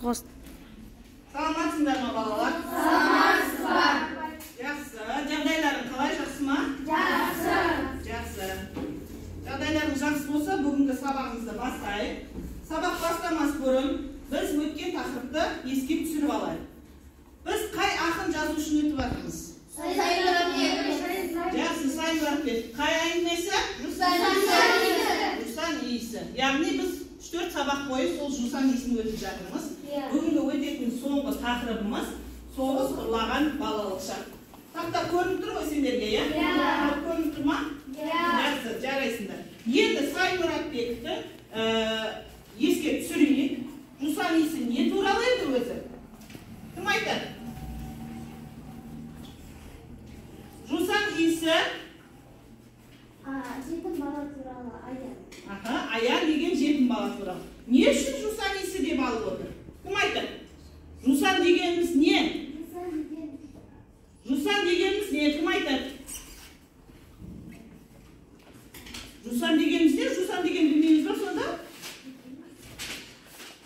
Пост. Саламатсыңдар ма балалар? Саламатсыздар. Жақсы. Жағдайларың қалай, жақсы ма? Жақсы. Жақсы. Жағдайларың жақсы болса, бүгінгі сабағымызды бастайық. Сабақ бастамас бұрын біз өткен тақырыпты еске түсіріп алайық. Біз қай ақын жазушыны өтіп жатырмыз? Жақсы, Сайын Барымбет. Қай әңгімесі? Жусан иісі. Яғни біз 3-4 сабақ бойы сол жусан иісін өтіп жатырмыз. Бүгінгі өтетін соңғы тақырыбымыз соғыс ұрлаған балалық шақ. Тақта көрініп тұр ғой сендерге, иә? Көрініп тұр ма? Жақсы, жарайсыңдар. Енді Сайын Мұратбековті еске түсірейік. Жусан иісі не туралы еді өзі? Кім айтады? Жусан иісі Жетім бала туралы Аян. Аян деген жетім бала туралы. Не үшін жусан иісі деп алып отыр? Кім айтады? Жусан дегеніміз не? Жусан дегеніміз не? Кім айтады? Жусан дегеніміз не? Жусан деген білмейміз ба сонда?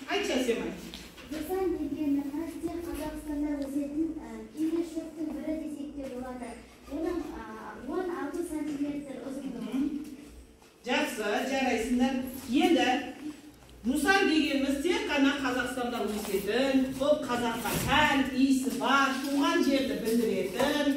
Айтшы, сен айт. Жусан дегеніміз тек Қазақстанда өсетін кейбір шөптің бірі десек те болады. Оның 16 сантиметр ұзындығы. Жақсы, жарайсыңдар. Енді жусан дегеніміз тек қана Қазақстанда өсетін, сол қазаққа тән иісі бар, туған жерді білдіретін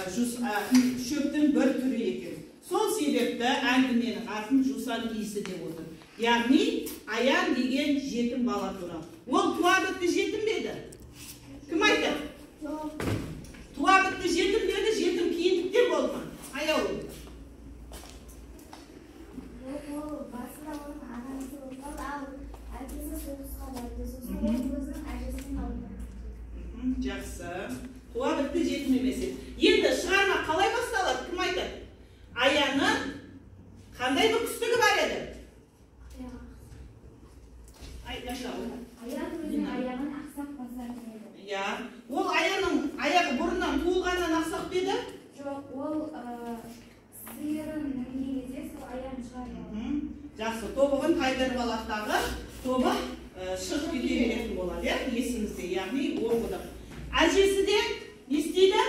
шөптің бір түрі екен. Сол себепті әңгіменің атын жусан иісі деп отыр. Яғни Аян деген жетім бала туралы. Ол туа бітті жетім беді? Кім айтады? Туа бітті жетім беді, жетім кейіндіктен болды ма? Аяу. Ол басында оның анасы болған, ал әкесі соғысқа барды. Сосын ол өзінің әжесін алды. Жақсы. Туа бітті жетім емес еді. Енді шығарма қалай басталады? Кім айтады? Аянның қандай бір күстігі бар еді? Аян өзінің аяғын ақсақ басар еді. Иә. Ол Аянның аяғы бұрыннан туылғаннан ақсақ еді? Жоқ, ол сиырын мінген кезде сол аяғын шығарып. Жақсы. Тобығын тайдырып алақтағы тобы шығып кете беретін болады, иә? Есіңізде, яғни оқыдық. Әжесі де не істейді?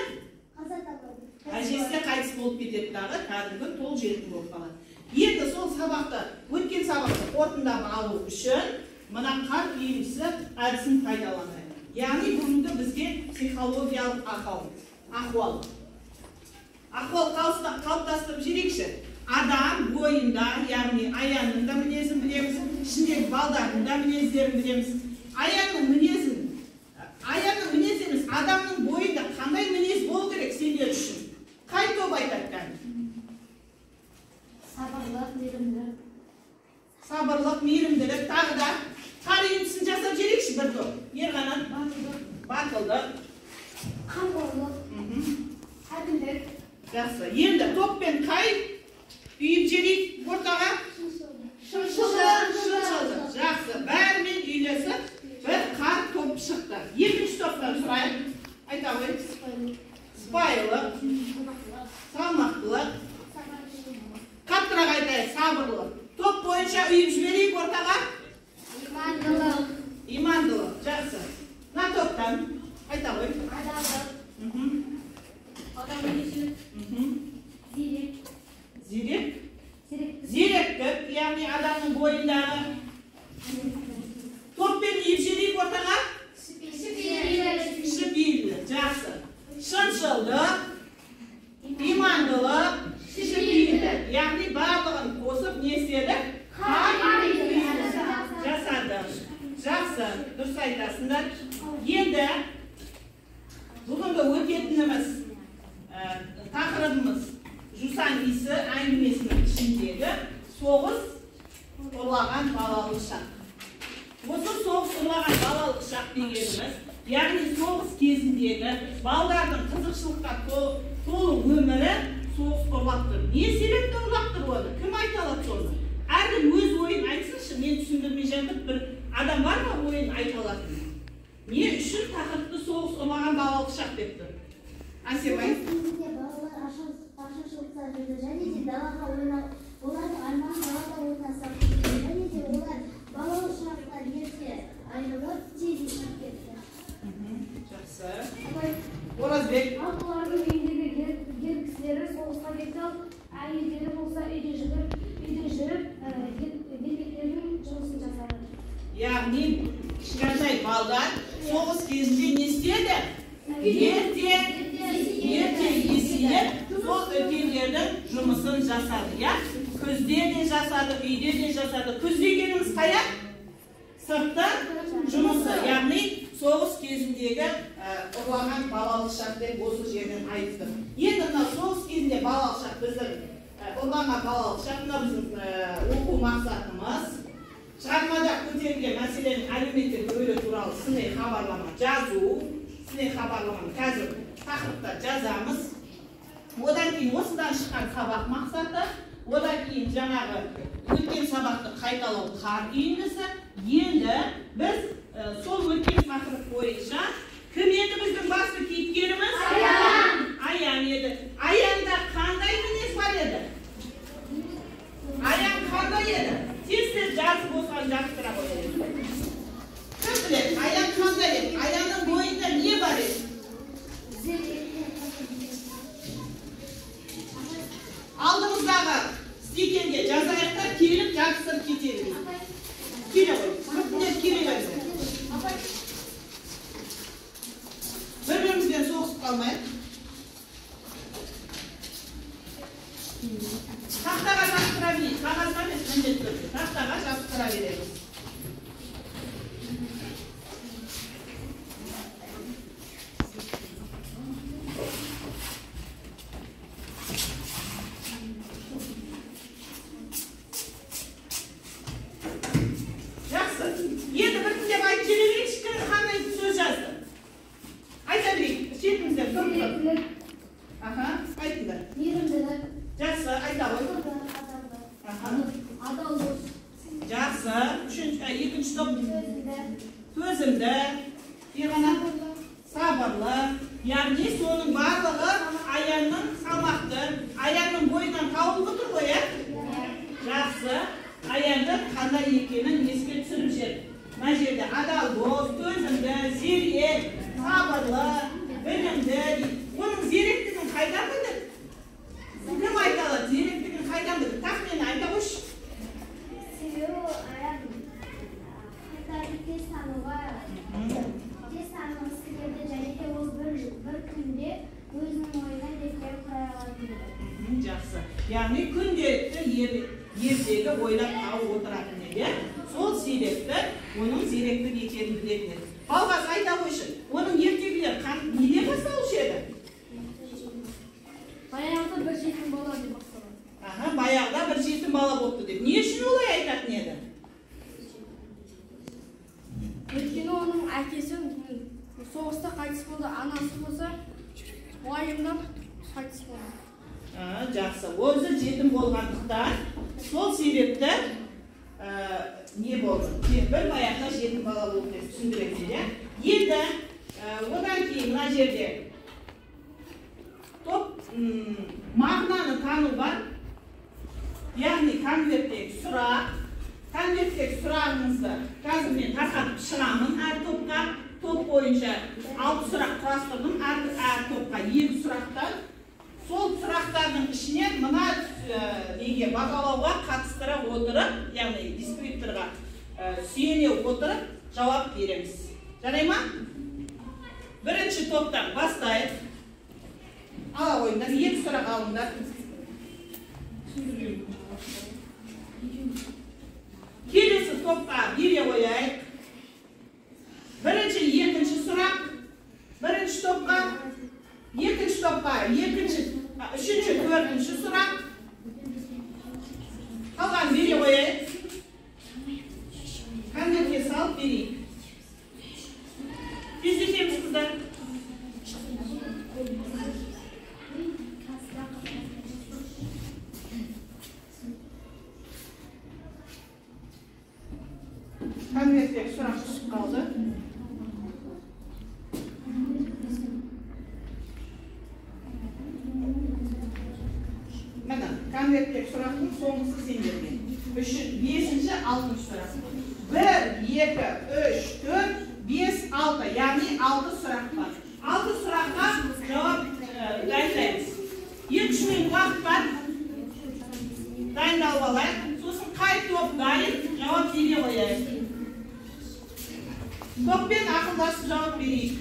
Қаза табады. Әжесі де қайтыс болып кетеді дағы, кәдімгі тол жетім болып қалады. Енді сол сабақты, өткен сабақты қорытындап алу үшін мына қарт емші әдісін пайдаланайық. Яғни бүгінгі бізге психологиялық ахуал қалыптастырып жіберейікші. Адам бойында, яғни Аянның да мінезін білеміз, ішіндегі балдардың да мінездерін білеміз. Аянның мінезі емес, адамның бойында қандай мінез болу керек сендер үшін? Қай топ айтады? Сабырлық, мейірімділік. Сабырлық, мейірімділік, тағы да қар емшісін жасап жіберейікші бір топ. Ерғанат, батылдық, Қамқорлық, әділдік. жақсы. Енді топпен қай үйіп жіберейік ортаға? Шыншылдық. Жақсы. Бәрімен үйлесіп бір қар топ шықты. Екінші топтан сұрайық. Айта ғой. Сыпайылық, салмақтылық. Қаттырақ айтайық, сабырлық. Топ бойынша үйіп жіберейік ортаға? Имандылық. Жақсы. Мына топтан айта ғой. Адалдық, адамгершілік, зерек. Зеректік, яғни адамның бойындағы. Топпен үйіп жіберейік ортаға? Шыпейілдік. Жақсы. Шыншылдық, имандылық, шыпейілдік. Яғни барлығын қосып не істеді? Жасады. Жақсы, дұрыс айтасыңдар. Енді бүгінгі өтетініміз тақырыбымыз жусан иісі әңгімесінің ішіндегі соғыс ұрлаған балалық шақ. Осы соғыс ұрлаған балалық шақ дегеніміз, яғни соғыс кезіндегі балдардың қызықшылыққа толы өмірі соғыс ұрлап тұр. Не себепті ұрлап тұр оны? Кім айта алады соны? Әркім өз ойын айтсыншы, мен түсіндірмей жатып бір адам бар ма ойын айта алатын? Не үшін тақырыпты соғыс ұрлаған балалық шақ деп тұр? Асемай? Балалар ашаршылықта жүрді, және де далаға ойнап, олардың арманы далада ойнасақ, және де олар балалық шақтан ерте айырылып, жасады, иә? Күзде де жасадық, үйде де жасадық. Күз дегеніміз қая? Сыртта жұмысы, яғни соғыс кезіндегі ұрлаған балалық шақ деп осы жерден айтты. Енді мына соғыс кезінде балалық шақ біздің ұрлаған балалық шақ, мына біздің оқу мақсатымыз. Шығармада көтерілген мәселенің әлеуметтік рөлі туралы сыни хабарлама жазу, сыни хабарламаны қазір тақырыпта жазамыз. Одан кейін осыдан шыққан сабақ мақсаты, одан кейін жаңағы өткен сабақты қайталау қар үйіндісі. Енді біз сол өткен тақырып бойынша кім еді біздің басты кейіпкеріміз? Аян. Аян еді. Аянда қандай мінез бар еді? Аян қандай еді? Тез жазып осыған жабыстыра қояды. Кім біледі? Аян қандай еді? Аянның бойында не бар еді? Алдымыздағы стикерге жазайықтар, келіп жабыстырып кетеді. Келе ғой. Көптілер келе берді. Бір-бірімізбен соғысып қалмайық. Тақтаға жабыстыра берейік. Қағазға емес, міндетті түрде. Тақтаға жабыстыра береміз. Төзімді, сабырлы, яғни соның барлығы Аянның салмақты, Аянның бойынан тауып отыр ғой, жақсы, Аянның қандай екенін еске түсіріп жүр. Мына жерде адал дос, төзімді, зерек, сабырлы, білімді. Оның зеректігін қайдан білдік? Кім айта алады? Зеректігін қайдан білдік? Тақмен айта қойшы. Tez tanıması geldi, және де ол бір күнде өзінің ойына реттеп қоя алады. Жақсы. Яғни күнделікті ертегі ойлап тауып отыратын еді. Сол себепті оның зеректік екенін білетін еді. Балғас айта қойшы, оның ертегілер неде басталушы еді? Баяғыда бір жетім бала деп басталады. Баяғыда бір жетім бала болыпты деп. Не үшін олай айтатын еді? Өйткені оның әкесі соғыста қайтыс болды, анасы болса уайымдап қайтыс болды. Жақсы. Өзі жетім болғандықтан сол себепті не болды? Бір баяғыда жетім бала болды деп түсіндіреді. Енді одан кейін мына жерде мағынаны тану бар. Яғни конверттегі сұрақ. Конверттегі сұрағыңызды қазір мен тарқатып шығамын әр топқа. Топ бойынша 6 сұрақ құрастырдым. Әр топқа 2 сұрақтан. Сол сұрақтардың ішінен мына неге бағалауға қатыстыра отырып, яғни дискрипторға сүйене отырып жауап береміз. Жарай ма? Бірінші топтан бастайық. Ала қойыңдар, 2 сұрақ алыңдар. Келесі топқа бере қояйық. Бірінші, екінші сұрақ. Бірінші топқа, екінші топқа, үшінші, төртінші сұрақ. Қалған бере қояйық. Конвертке салып берейік. Тездетеміз қыздар. Конверттегі сұрақ түсіп қалды. Мына конверттегі сұрақтың соңғысы сендерге. 5-ші, 6-шы сұрақ. 1, 2, 3, 4, 5, 6. Яғни 6 сұрақ бар. 6 сұраққа жауап дайындаймыз. 2-3 минут уақыт бар. Дайындалып алайық. Сосын қай топ дайын жауап бере қояйық. Топпен ақылдасып жауап берейік.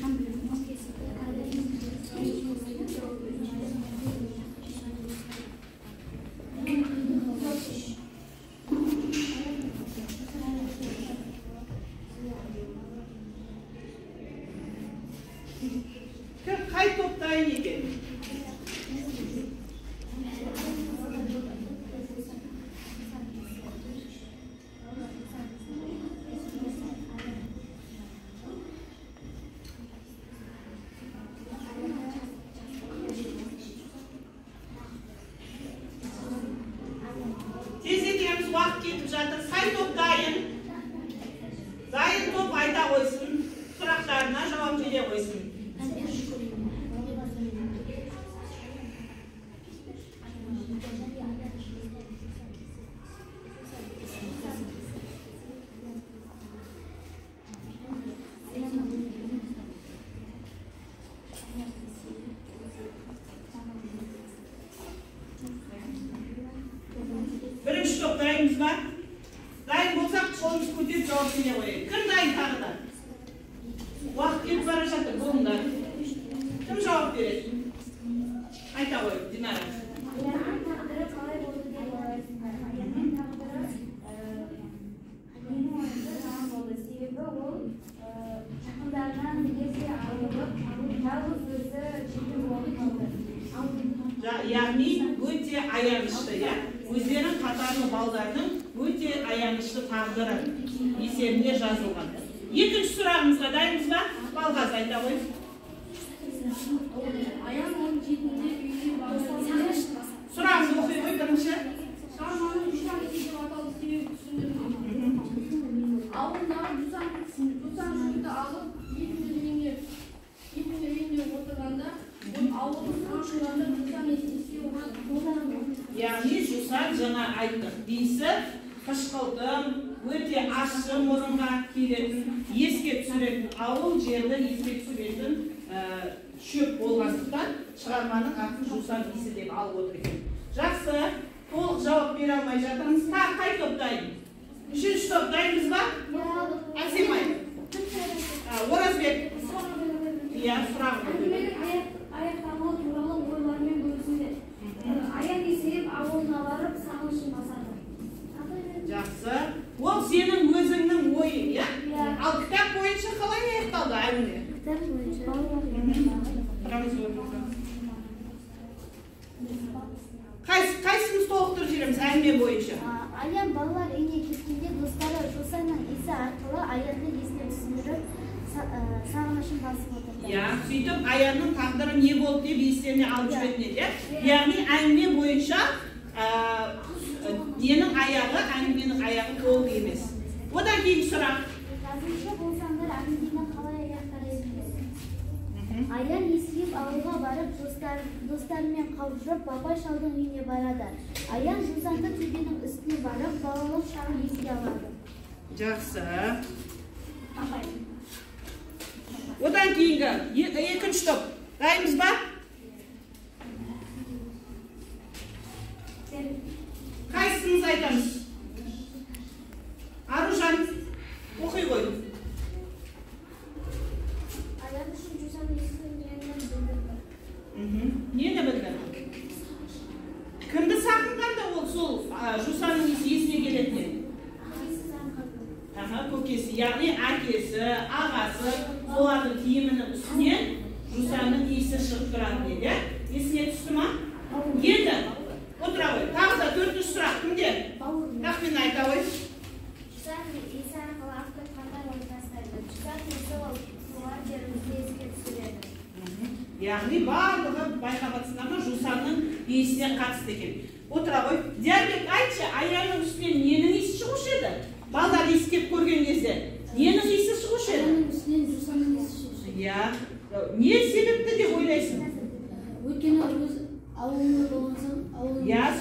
жатыр. Қай топ дайын? Дайын топ айта қойсын. Сұрақтарына жауап бере қойсын. Бірінші топ дайынбыз ба? Дайын болсақ, қолымыз көтеріп жауап бере қояйық. Кім дайын тағы да? Уақыт кетіп бара жатыр, болыңдар. Кім жауап береді? Айта қойып, Динара. Аянның тағдыры қалай болды деп ойлайсыңдар? Аянның тағдыры менің ойымша жаман болды. Себебі ол жақындарынан ерте айырылып, жалғыз өзі жетім болып қалды. Яғни өте аянышты, өздерінің қатарлы балдардың өте аянышты тағдыры есебінде жазылған. Екінші сұрағымызға дайынбыз ба? Балғаз айта қой. Аян оның жетінде үйіне барып Сұрағымызды оқи қой бірінші. Шығарманың Жусан исі деп аталу себебі түсіндірілген. Ауылдағы Жусан жұртты алып, етінің үйінде отырғанда, ауылдың аңшыларында Жусан исі оған Яғни Жусан жаңа айттық дейсі, қышқылтым, өте ащы мұрынға келетін, еске түсіретін, ауыл жерді еске түсіретін шөп болғандықтан шығарманың атын Жусан исі деп алып отыр екен. Жақсы, толық жауап бере алмай жатырмыз. Қай топ дайын? Үшінші топ дайынбыз ба? Әсемай. Оразбек. Иә, сұрағым. Аяқталуы туралы ойлармен бөлісіңдер. Аян есейіп ауылына барып сағынышын басады. Жақсы. Ол сенің өзіңнің ойың, иә? Ал кітап бойынша қалай аяқталды әңгіме? Кітап бойынша. Қайсымыз толықтырып жүреміз әңгіме бойынша? Аян балалар үйіне кеткенде достары Жусанның исі арқылы Аянды есіне түсіндіріп, сағынышын басып отырды. Сөйтіп Аянның тағдыры не болды деп естеріне алып жүретін еді. Яғни әңгіме бойынша ненің аяғы, әңгіменің аяғы толық емес. Одан кейін сұрақ. Жазушы болсаңдар әңгімені қалай аяқтар едіңіз? Аян есейіп ауылға барып, достарымен қауышып, бабай шалдың үйіне барады. Аян Жусанды төбенің үстіне барып, балалық шағын еске алады. Жақсы. Одан кейінгі екінші топ. Дайынбыз ба? Қайсыңыз айтамыз? Аружан, оқи қой. Аян үшін Жусан есінің жайынан білдірді. Нені білді? Кімді сағынғанда ол сол Жусанның есіне келетін? Көкесі, яғни әкесі, ағасы, солардың киімінің үстінен Жусанның иісі шығып тұрады деді. Есіне түсті ма? Енді, отыра қой. Тағы да төртінші сұрақ кімде? Тақпен айта қой. Жусан исі арқылы автор қандай ой тастайды? Жусан исі ол туған жерімізді еске түсіреді. Яғни барлығы байқап ма Жусанның иісіне қатысты екен. Отыра қой. Диарбек, айтшы, Аянның үстінен ненің иісі шығушы еді? Балдар иіскеп көрген кезде, ненің иісі шығушы еді? Аянның үстінен Жусанның иісі шығушы. Не себепті деп ойлайсың? Өйткені өз ауылында болған соң,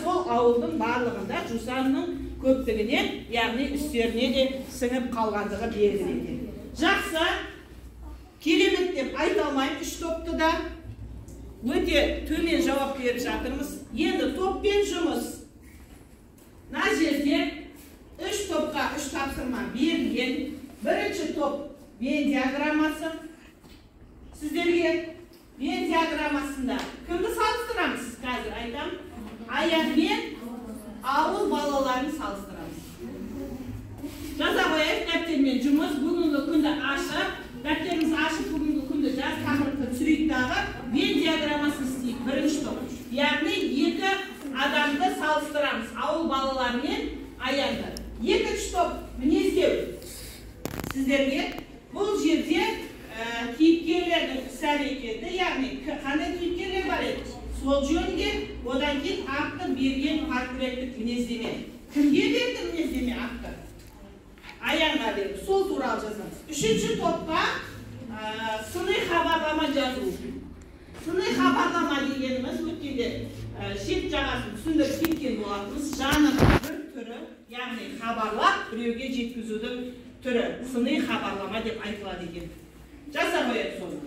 сол ауылдың барлығында Жусанның көптігінен, яғни үстеріне де сіңіп қалғандығы белгіленген. Жақсы, керемет деп айта алмаймын, үш топты да өте төмен жауап беріп жатырмыз. Енді топпен жұмыс. Мына жерде үш топқа үш тапсырма берілген. Бірінші топ Вен диаграммасы. Сіздерге Вен диаграммасында кімді салыстырамыз? Қазір айтам. Аян мен ауыл балаларын салыстырамыз. Жаза қояйық дәптермен жұмыс. Бүгінгі күнді ашып, дәптеріміз ашып, бүгінгі күнді жаз тақырыпты түсірейік дағы. Вен диаграммасын істейік. Бірінші топ. Яғни екі адамды салыстырамыз. Ауыл балалары мен Аянды. Екінші топ мінездеу. Сіздерге бұл жерде кейіпкерлердің іс-әрекеті, яғни қандай кейіпкерлер бар еді? Сол жөнінде, одан кейін автор берген портреттік мінездеме Kimge berdi мінездеме атты? Аянға берді. Сол туралы жазамыз. Үшінші топқа сыни хабарлама жазу. Сыни хабарлама дегеніміз өткенде шет жағасын түсіндіріп кеткен болатынбыз. Жанр бір түрі, яғни хабарлап біреуге жеткізудің түрі сыни хабарлама деп айтылады екен. Жаза қояды соны.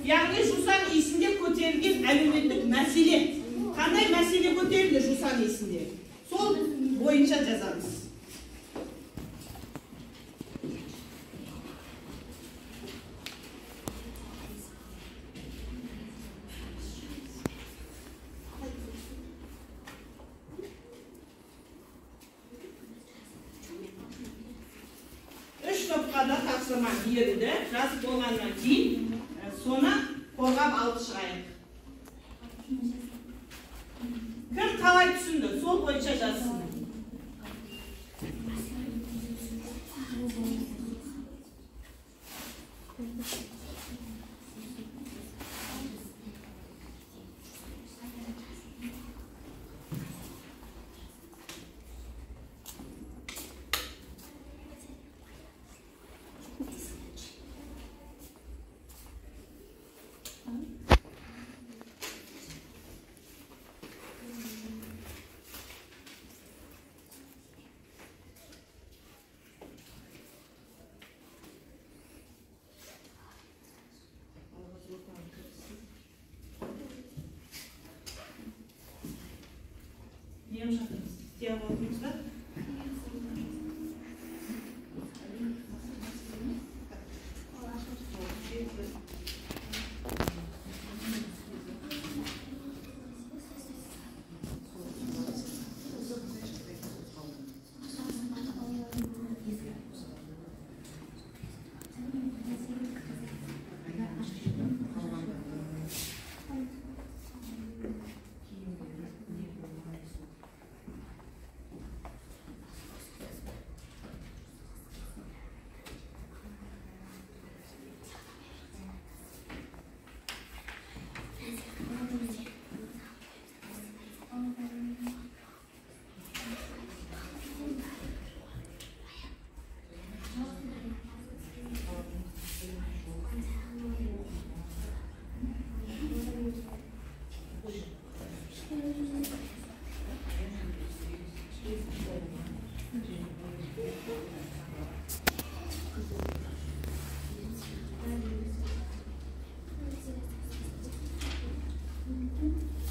Яғни жусан иісінде көтерілген әлеуметтік мәселе. Қандай мәселе көтерілді жусан иісінде? Сол бойынша жазамыз. Үш топқа да тапсырма берілді. Жазып болғаннан кейін соны қорғап алып шығайық. Кім қалай түсінді? Сол бойынша жазсын. Не жатырмыз? Істей алатынбыз ба?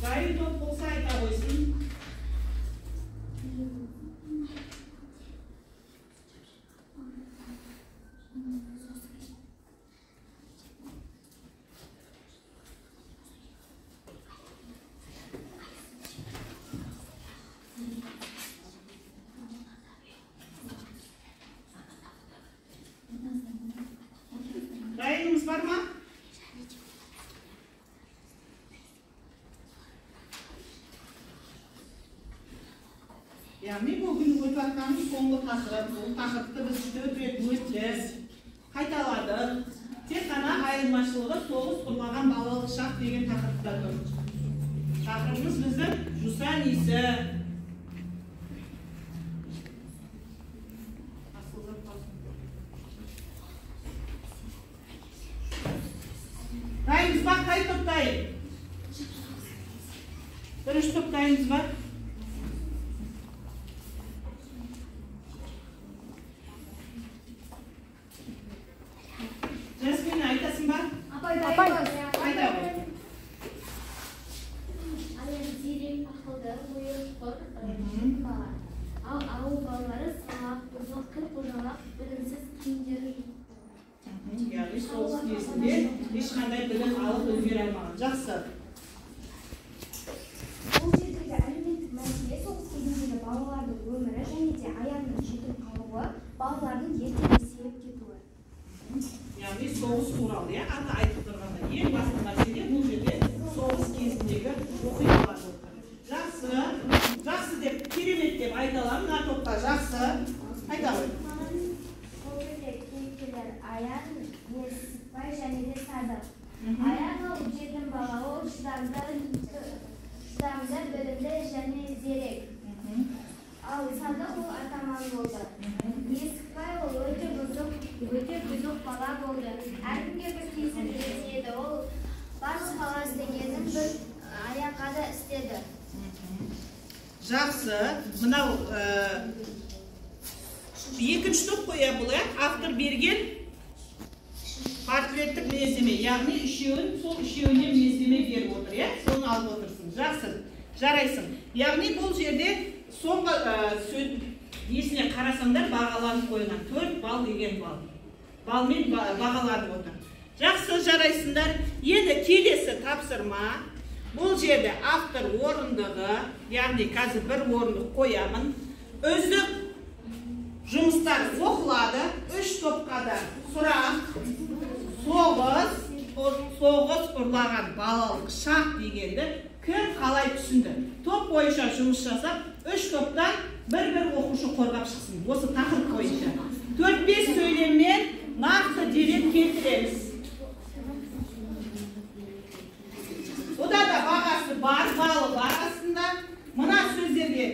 Gayri top olsa ayta koysun. Gayrimiz var mı? Яғни бүгін өтіватқанымыз соңғы тақырып. Бұл тақырыпты біз 4 рет өттік, қайталадық. Тек қана айырмашылығы соғыс ұрлаған балалық шақ деген тақырыпта тұр. Тақырыбымыз біздің жусан иісі. Дайынбыз ба? Қай топтайын? Бірінші топтайынбыз ба? Жасмин, айтасың ба? Апай. Айта ғой. Аян зерек, ақылды, ойынқор, бала. Ал ауыл балалары салақ, ұзақ, қожалақ, білімсіз киімдері жоқ. Яғни соғыс кезінде ешқандай білім алып үлгере алмаған. Жақсы. Бұл жердегі әлеуметтік мәселе соғыс кезіндегі балалардың өмірі және де аянның жетім қалуы, балалардың ерте есейіп кетуі. Яғни соғыс туралы, аты айтып тұрғанда ең басты мәселе бұл жерде соғыс кезіндегі оқиғалар болды. Жақсы деп, керемет деп айта аламын, мына топқа жақсы. Айта ғой. Бұл жерде кейіпкерлер Аян, Несіпбай және де Садық. Аян ол жетім бала, ол болды. Несіпбай ол өте бұзық бала болды. Әркімге бір кесір береді. Ол барлық бала істегенін бір аяққа да істеді. Жақсы. Мынау екінші топ қоя бұлай. Автор берген портреттік мінездеме. Яғни сол үшеуіне мінездеме беріп отыр, иә? Соны алып отырсың. Жақсы. Жарайсың. Яғни бұл жерде соңғы есіне қарасаңдар бағаланып қойған. 4 балл деген балл. Балмен бағаланып отыр. Жақсы, жарайсыңдар. Енді келесі тапсырма. Бұл жерде автор орындығы, яғни қазір бір орындық қоямын. Үздік жұмыстар оқылады. 3 топқа да сұрақ. Соғыс ұрлаған балалық шақ дегенді кім қалай түсінді? Топ бойынша жұмыс жасап, 3 топтан бір оқушы қорғап шықсын. Осы тақырып бойынша. 4-5 сөйлеммен нақты дерек келтіреміз. Ода да бағасы бар, балы бар астында. Мына сөздерге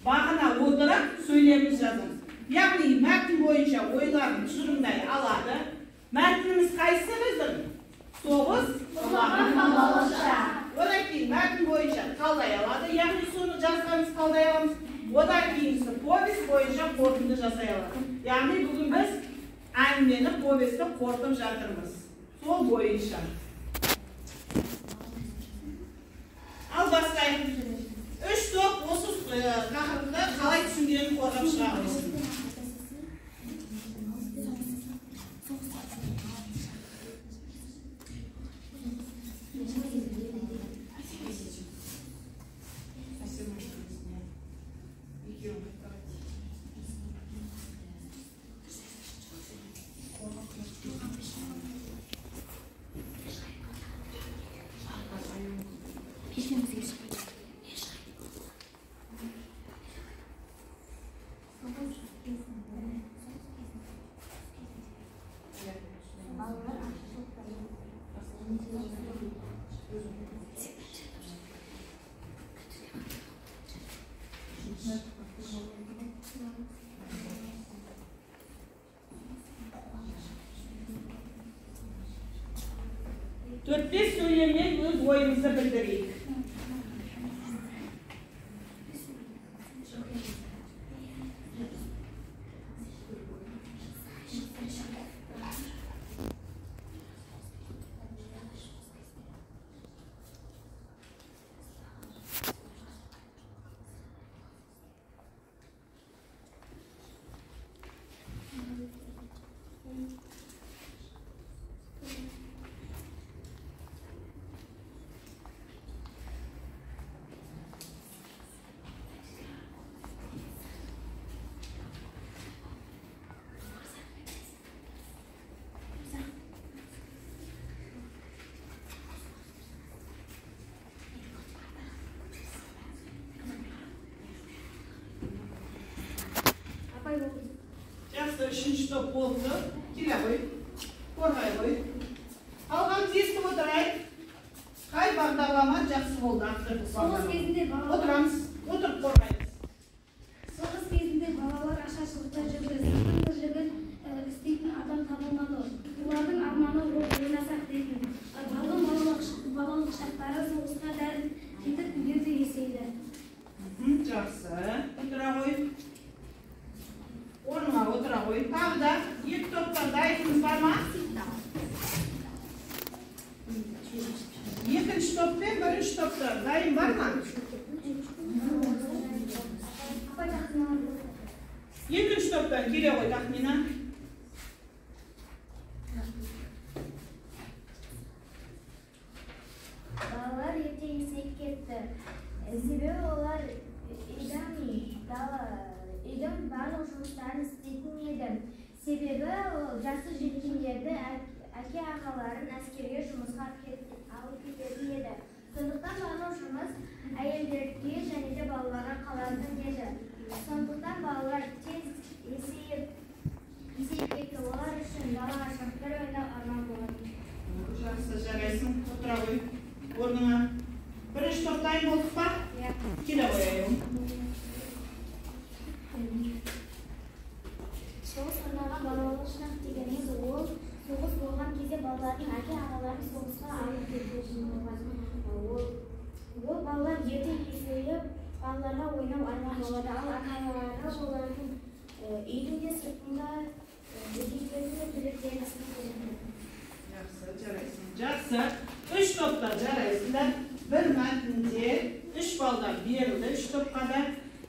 бағына отырып сөйлеміз жазыңыз. Яғни мәтін бойынша ойларын тұжырымдай алады. Мәтініміз қайсы біздің? Соғыс ұрлаған балалық шақ. Одан кейін мәтін бойынша талдай алады. Яғни соны жазғанымыз талдай аламыз. Одан кейінісі повест бойынша қорытынды жасай алады. Яғни бүгін біз әңгімені повесті қорытып жатырмыз. Сол бойынша. Ал бастайық. 3 топ осы тақырыпты қалай түсінгенін қорғап шыға қойсын. Төрт-бес сөйлеммен өз ойымызды білдірейік. Жақсы, 3-ші топ болды. Келе қой. Қорғай қой. Қалғанымыз естіп отырайық. Қай бағдарлама жақсы болды? Соғыс кезінде отырамыз. Отырып қорғаймыз. Соғыс кезінде балалар ашаршылықта жүрді. Сыртын тіршілігін істейтін адам табылмады. Олардың арманы ойнасақ дейтін. Балалық шақтары соғысқа дәл жетіп үйдерде есейді. Жақсы. Отыра қой. Орныңа отыра қой. Тағы да 2 топтан дайынымыз бар ма? 2-ші топ пен 1-ші топта дайын бар ма? 2-ші топтан келе қой, Тахмина. Балалар ерте есейіп кетті. Себебі олар үйдің барлық жұмыстарын істейтін еді. Себебі жасы жеткендерді әке ағаларын әскерге жұмысқа алып кететін еді. Сондықтан барлық жұмыс әйелдерге және де балаларға қалатын еді. Сондықтан балалар тез есейіп кетті. Олар үшін балаға шақтар ойнап арман болады. Жақсы, жарайсың. Отыра қой. Орныңа. 1-ші топ дайын болдық па? Келе қояйын. балалардың әке-аналарын соғысқа алып кеткен болған. Ол балалар ертең есейіп, балаларға ойнау арман болады. Ал ата-аналарға олардың үйінде сыртында өзгелерге тілектерін ісін. Жақсы, жарайсың. Жақсы. 3 топта жарайсыңдар. Bir мәтінде 3 балдар берілді 3 топқа да.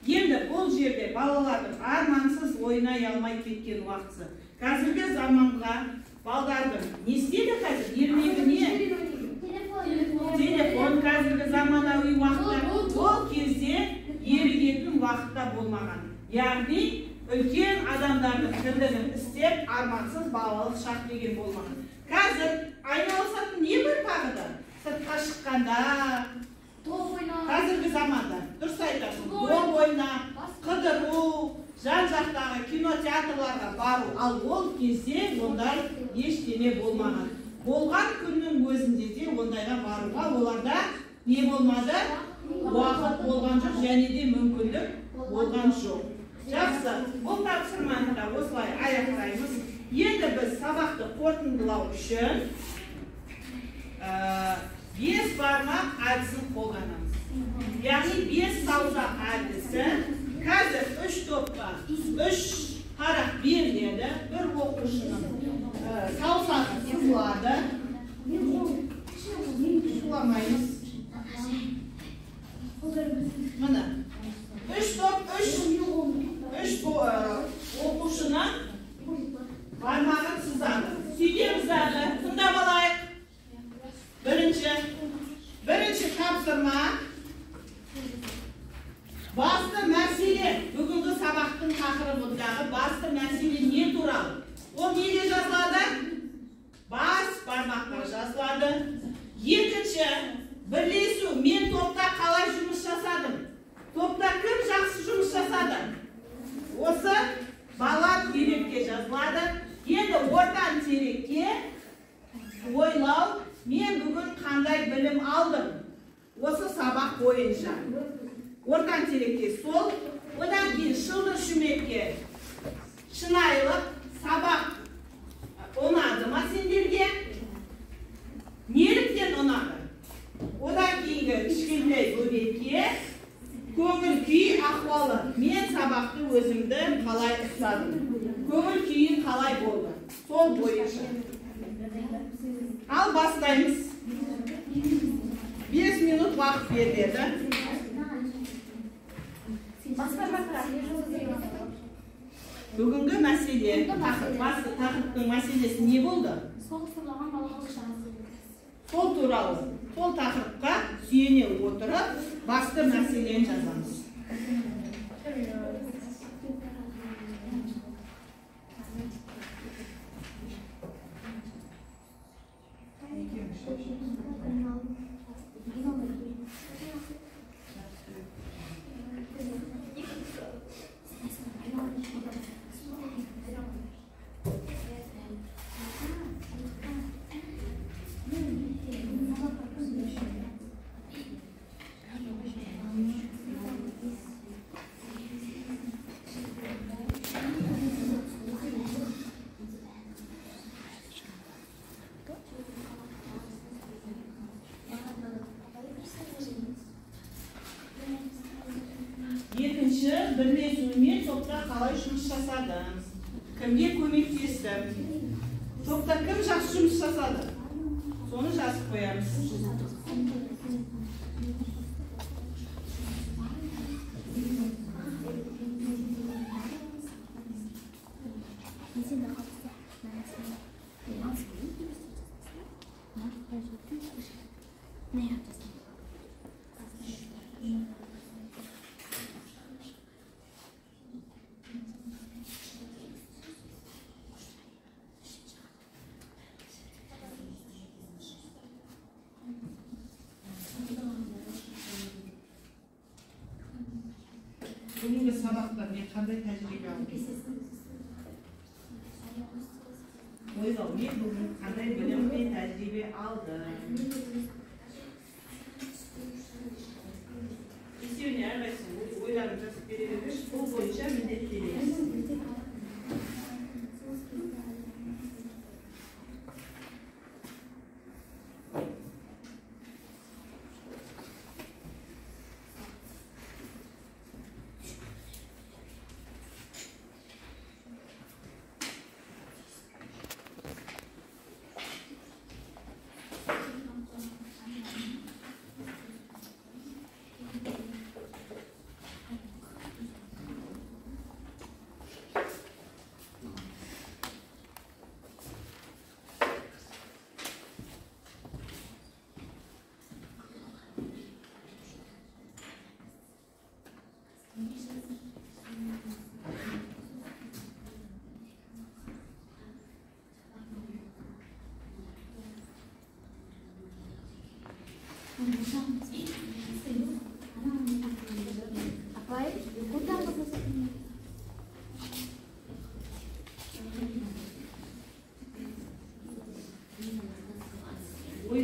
Енді бұл жерде балалардың армансыз ойнай алмай кеткен уақытысы. Қазіргі заманға балдардың не істейді қазір? Ермегі не? Телефон қазіргі заманауи уақытта. Ол кезде ерігетін уақытта болмаған. Яғни үлкен адамдардың тірлігін істеп, армансыз балалық шақ деген болмаған. Қазір айналысатын не бір тағыда? Сыртқа шыққанда, қазіргі заманда, дұрыс айтасың, доп ойнап, қыдыру, жан-жақтағы кинотеатрларға бару, ал ол кезде ондай ештеңе болмаған. Болған күннің өзінде де ондайға баруға оларда не болмады? Уақыт болған жоқ, және де мүмкіндік болған жоқ. Жақсы, бұл тапсырманы да осылай аяқтаймыз. Енді біз сабақты қорытындылау үшін 5 бармақ әдісін қолданамыз. Яғни 5 саусақ әдісі. Қазір 3 топқа 3 парақ беріледі. Bir оқушының саусағы сызылады. Сызыламаймыз. Міне. 3 топ 3 оқушының бармағын сызады. Сөйтеміз дағы. Тыңдап алайық. Бірінші тапсырма. Басты мәселе, бүгінгі сабақтың тақырыбындағы басты мәселе не туралы? Ол неге жазылады? Бас бармаққа жазылады. Екінші, бірлесу. Мен топта қалай жұмыс жасадым? Топта кім жақсы жұмыс жасады? Осы бала терекке жазылады. Енді ортан терекке ойлау. Мен бүгін қандай білім алдым? Осы сабақ бойынша. Ортан терекке сол. Одан кейін шылдыр шүмекке шынайылық сабақ ұнады ма сендерге? Неліктен ұнады? Одан кейінгі кішкентай бөбекке көңіл күй ахуалы. Мен сабақты өзімді қалай ұстадым? Көңіл күйін қалай болды? Сол бойынша. Ал бастаймыз. 5 минут уақыт беріледі. Бүгінгі мәселе, тақырыптың мәселесі не болды? Сол туралы, сол тақырыпқа сүйене отырып, басты мәселені жазамыз. Екінші, бірлесумен топта қалай жұмыс жасадым? Кімге көмектестім? Топта кім жақсы жұмыс жасады? Соны жазып қоямыз. Бүгінгі сабақта мен қандай тәжірибе алдым? Ойлау, мен бүгін қандай білім мен тәжірибе алдым? Есеуіне әрқайсың ойларын жазып бере беріңіз, ол бойынша міндеттелеміз.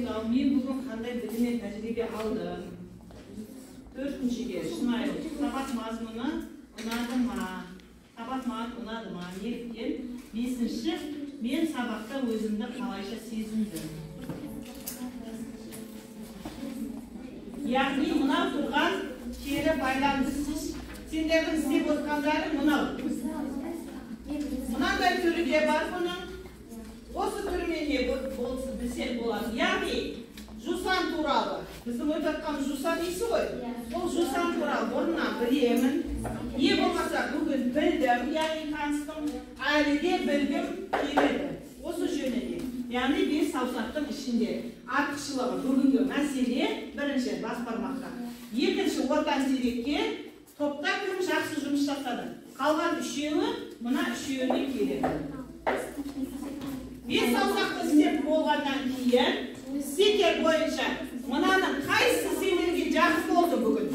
ойлау, мен бүгін қандай білім мен тәжірибе алдым. Төртіншіге, шынайылық. Сабақ мазмұны ұнады ма? Сабақ маған ұнады ма? Неліктен? Бесінші, мен сабақта өзімді қалайша сезіндім. Яғни мынау тұрған кері байланыс. Сендердің істеп отқандарың мынау. Мынандай түрі де бар бұның. Осы түрімен не болсын білсек болады. Яғни жусан туралы. Біздің өтіп жатқан жусан несі ғой? Ол жусан туралы бұрыннан білемін. Не болмаса бүгін білдім, яғни таныстым, әлі де білгім келеді. Осы жөнінде. Яғни бес саусақтың ішінде артықшылығы бүгінгі мәселе бірінші бас бармақта. Екінші ортан сирекке топта кім жақсы жұмыс жасады. Қалған үшеуі мына үшеуіне келеді. Бес саусақты істеп болғаннан кейін стикер бойынша мынаның қайсысы сендерге жақсы болды бүгін?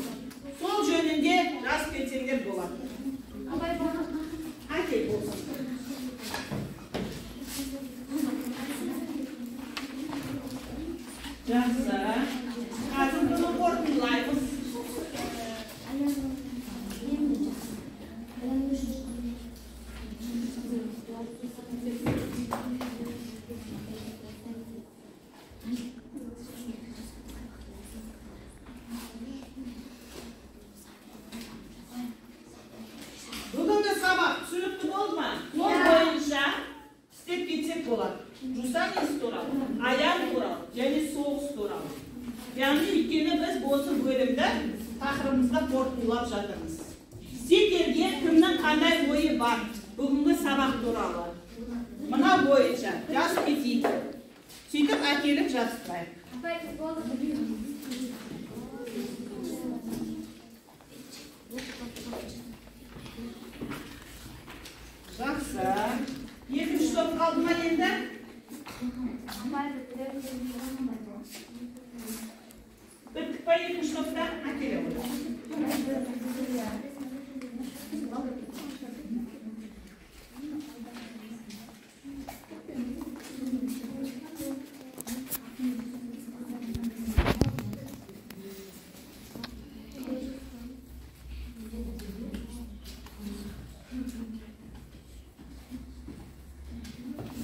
Сол жөнінде жазып кетсеңдер болады. Қай болсын. Жақсы. Қазір бұны қорытындылаймыз. Бүгінгі сабақ түсінікті болды ма? Ол бойынша істеп кетсек болады. Жусан несі туралы, аян туралы және соғыс туралы. Яғни өйткені біз осы бөлімді тақырыбымызға қорытындылап жатырмыз. Стикерге кімнің қандай ойы бар бүгінгі сабақ туралы? Мына бойынша жазып кетейік. Сөйтіп әкеліп жазыстырайық. Жақсы. Екінші топ қалды ма енді? Біттік па екінші топта? Әкеле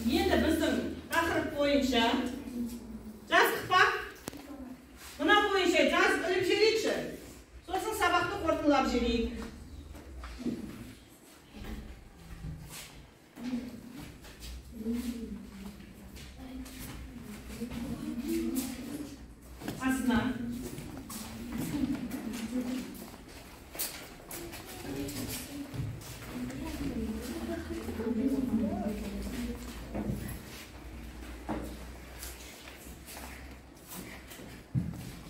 енді біздің тақырып бойынша жаздық па? Мына бойынша жазып іліп жіберейікші. Сосын сабақты қорытындылап жіберейік. Астына.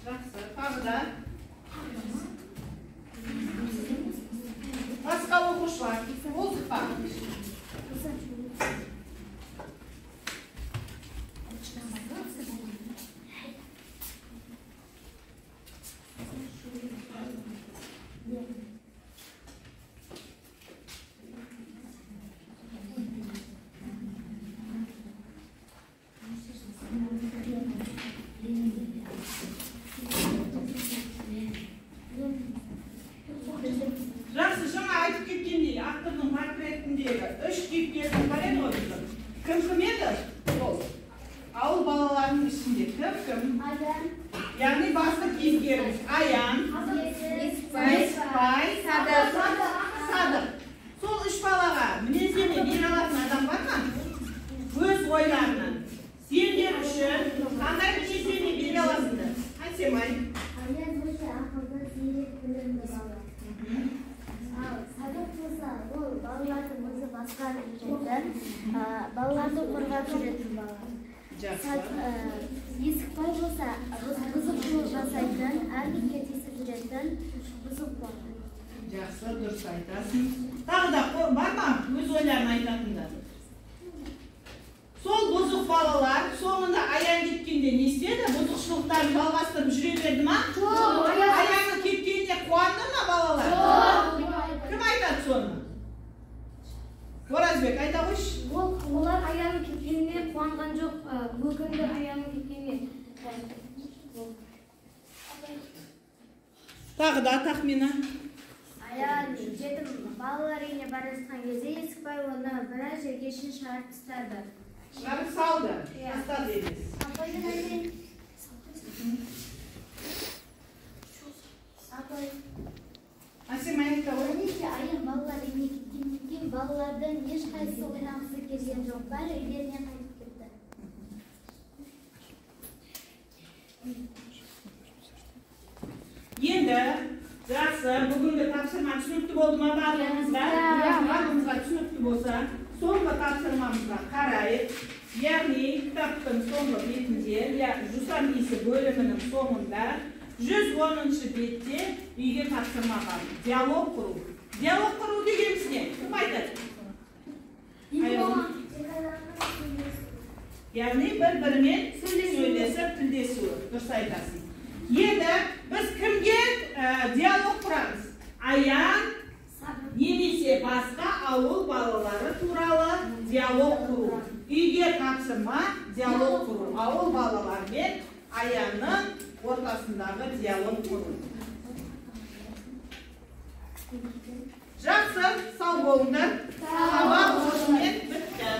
Жақсы, тағы да. Басқа оқушылар, болдық па? Жақсы, жаңа айтып кеткендей, автордың портретіндегі үш кейіпкердің бар еді ғой. Кім еді? Ол. Ауыл балаларының ішінде кім? Аян. Яғни басты кейіпкеріміз Аян, Есбай, Садық. Сол үш балаға мінездеме бере алатын адам бар ма? Өз ойларынан. Сендер үшін қандай мінездеме бере аласыңдар? Айтсам ай. Аян өте ақылды, зерек, білімді бала. Ал Садық болса, ол балалардың өзі басқарып жүретін, балаларды қорғап жүретін бала. Есікбай болса, бұзықшылық жасайтын, әркімге тиісіп жүретін бұзық бала. Жақсы, дұрыс айтасың. Тағы да бар ма өз ойларын айтатындар? Сол бұзық балалар соңында Аян кеткенде не істеді? Бұзықшылықтарын жалғастырып жүре берді ма? Аянның кеткеніне қуанды ма балалар? Кім айтады соны? Оразбек, айта қойшы. Олар Аянның кеткеніне қуанған жоқ. Бүгінгі Аянның кеткеніне тағы да тахмина. Аян жетім балалар үйіне бара жатқан кезде Есікбай оны біраз жерге шейін шығарып тастады. Шығарып салды. Тастады емес. Апайдан айтайын. Апай. Асем айта ғой. Меніңше аян балалар үйіне кеткеннен кейін балалардың ешқайсысы ойнағысы келген жоқ. Бәрі үйлеріне қайтып кетті. Енді жақсы, бүгінгі тапсырма түсінікті болды ма барлығыңызға? Барлығыңызға түсінікті болса, соңғы тапсырмамызға қарайық. Яғни кітаптың соңғы бетінде, жусан иісі бөлімінің соңында 110-ші бетте үйге тапсырма бар. Диалог құру. Диалог құру дегеніміз не? Кім айтады? Яғни бір-бірімен сөйлесіп, тілдесуі. Дұрыс айтасың. Енді біз кімге диалог құрамыз? Аян немесе басқа ауыл балалары туралы диалог құру. Үйге тапсырма диалог құру. Ауыл балалар мен Аянның ортасындағы диалог құру. Жақсы, сау болыңдар. Сабақ осымен бітті.